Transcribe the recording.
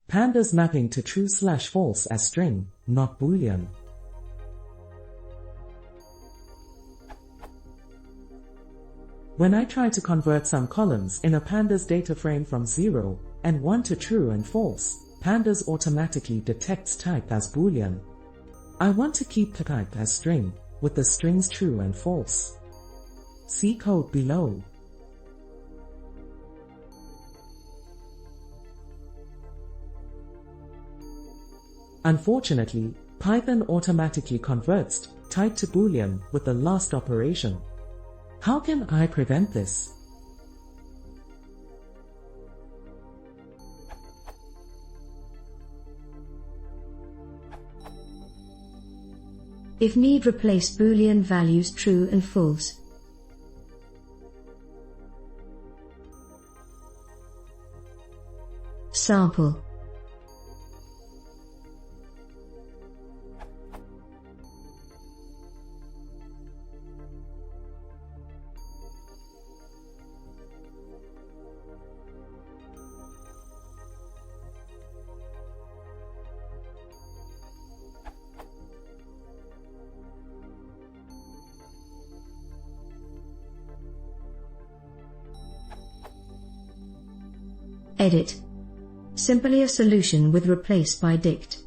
Pandas mapping to true/false as string, not Boolean. When I try to convert some columns in a Pandas data frame from 0 and 1 to true and false, Pandas automatically detects type as Boolean. I want to keep the type as string, with the strings true and false. See code below. Unfortunately, Python automatically converts type to Boolean with the last operation. How can I prevent this? If need, replace Boolean values true and false. Sample. Edit. Simply a solution with replace by dict.